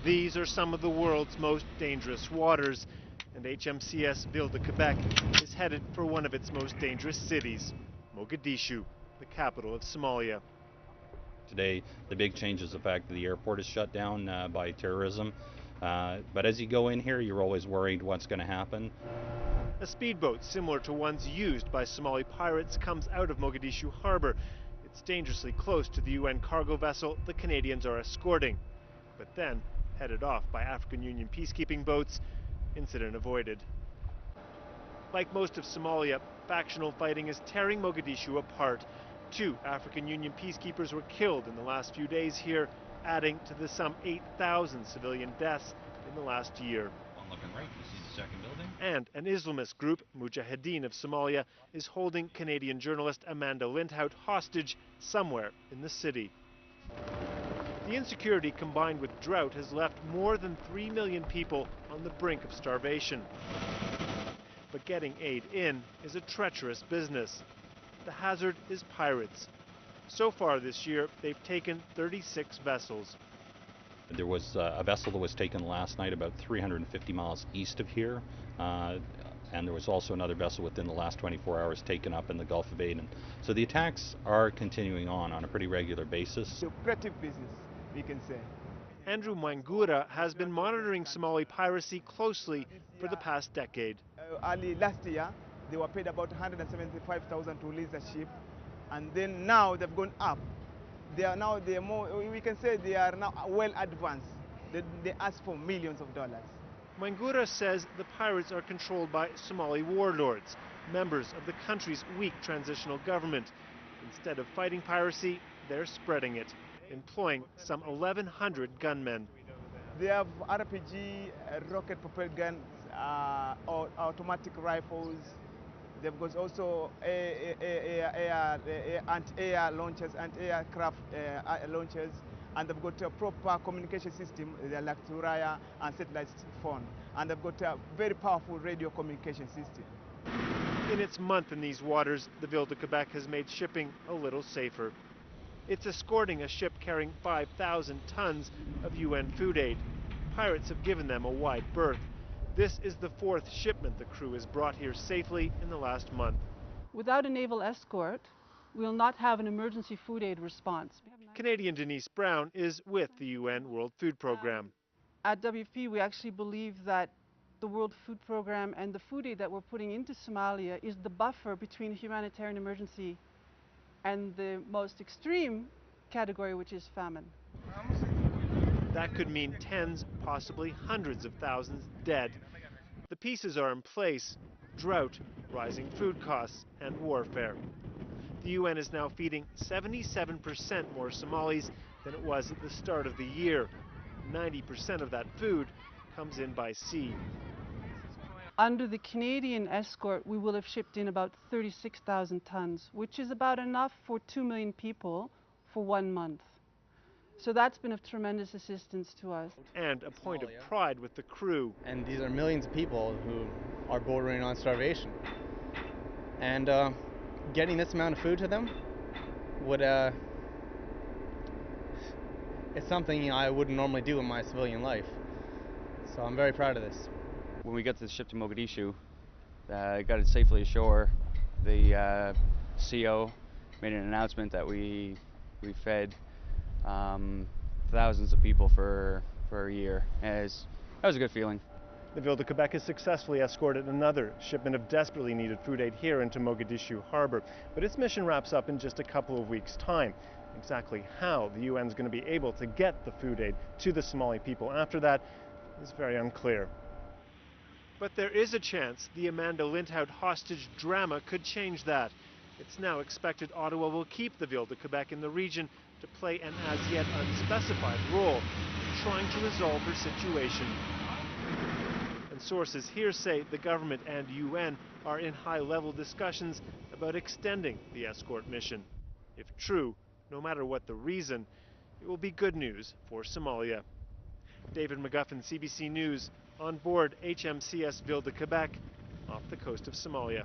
These are some of the world's most dangerous waters, and HMCS Ville De Quebec is headed for one of its most dangerous cities, Mogadishu, the capital of Somalia. Today, the big change is the fact that the airport is shut down by terrorism. But as you go in here, you're always worried what's going to happen. A speedboat similar to ones used by Somali pirates comes out of Mogadishu harbour. It's dangerously close to the UN cargo vessel the Canadians are escorting. But then, headed off by African Union peacekeeping boats, incident avoided. Like most of Somalia, factional fighting is tearing Mogadishu apart. 2 African Union peacekeepers were killed in the last few days here, adding to the some 8,000 civilian deaths in the last year. Looking right, you see the second building. And an Islamist group, Mujahideen of Somalia, is holding Canadian journalist Amanda Lindhout hostage somewhere in the city. The insecurity combined with drought has left more than 3 million people on the brink of starvation. But getting aid in is a treacherous business. The hazard is pirates. So far this year, they've taken 36 vessels. There was a vessel that was taken last night about 350 miles east of here, and there was also another vessel within the last 24 hours taken up in the Gulf of Aden. So the attacks are continuing on a pretty regular basis. Lucrative business, we can say. Andrew Mwangura has been monitoring Somali piracy closely for the past decade. Early last year, they were paid about 175,000 to release the ship, and then now they've gone up. They're more, we can say they are now well advanced. They ask for millions of dollars. Mwangura says the pirates are controlled by Somali warlords, members of the country's weak transitional government. Instead of fighting piracy, they're spreading it, employing some 1,100 gunmen. They have RPG, rocket-propelled guns, automatic rifles. They've got also anti-air launchers, anti-aircraft launchers, and they've got a proper communication system, like Turaya and satellite phone, and they've got a very powerful radio communication system. In its month in these waters, the Ville de Quebec has made shipping a little safer. It's escorting a ship carrying 5,000 tons of UN food aid. Pirates have given them a wide berth. This is the 4th shipment the crew has brought here safely in the last month. Without a naval escort, we will not have an emergency food aid response. Canadian Denise Brown is with the UN World Food Programme. At WFP, we actually believe that the World Food Programme and the food aid that we're putting into Somalia is the buffer between humanitarian emergency and the most extreme category, which is famine. That could mean tens, possibly hundreds of thousands dead. The pieces are in place: drought, rising food costs, and warfare. The UN is now feeding 77% more Somalis than it was at the start of the year. 90% of that food comes in by sea. Under the Canadian escort, we will have shipped in about 36,000 tons, which is about enough for 2 million people for 1 month. So that's been of tremendous assistance to us. And a point of pride with the crew. And these are millions of people who are bordering on starvation. And getting this amount of food to them would, it's something I wouldn't normally do in my civilian life. So I'm very proud of this. When we got the ship to Mogadishu, got it safely ashore, the CO made an announcement that we fed thousands of people for a year. That was a good feeling. The Ville de Quebec has successfully escorted another shipment of desperately needed food aid here into Mogadishu harbour, but its mission wraps up in just a couple of weeks' time. Exactly how the UN is going to be able to get the food aid to the Somali people after that is very unclear. But there is a chance the Amanda Lindhout hostage drama could change that. It's now expected Ottawa will keep the Ville de Quebec in the region to play an as yet unspecified role in trying to resolve her situation. And sources here say the government and UN are in high-level discussions about extending the escort mission. If true, no matter what the reason, it will be good news for Somalia. David McGuffin, CBC News, on board HMCS Ville de Quebec, off the coast of Somalia.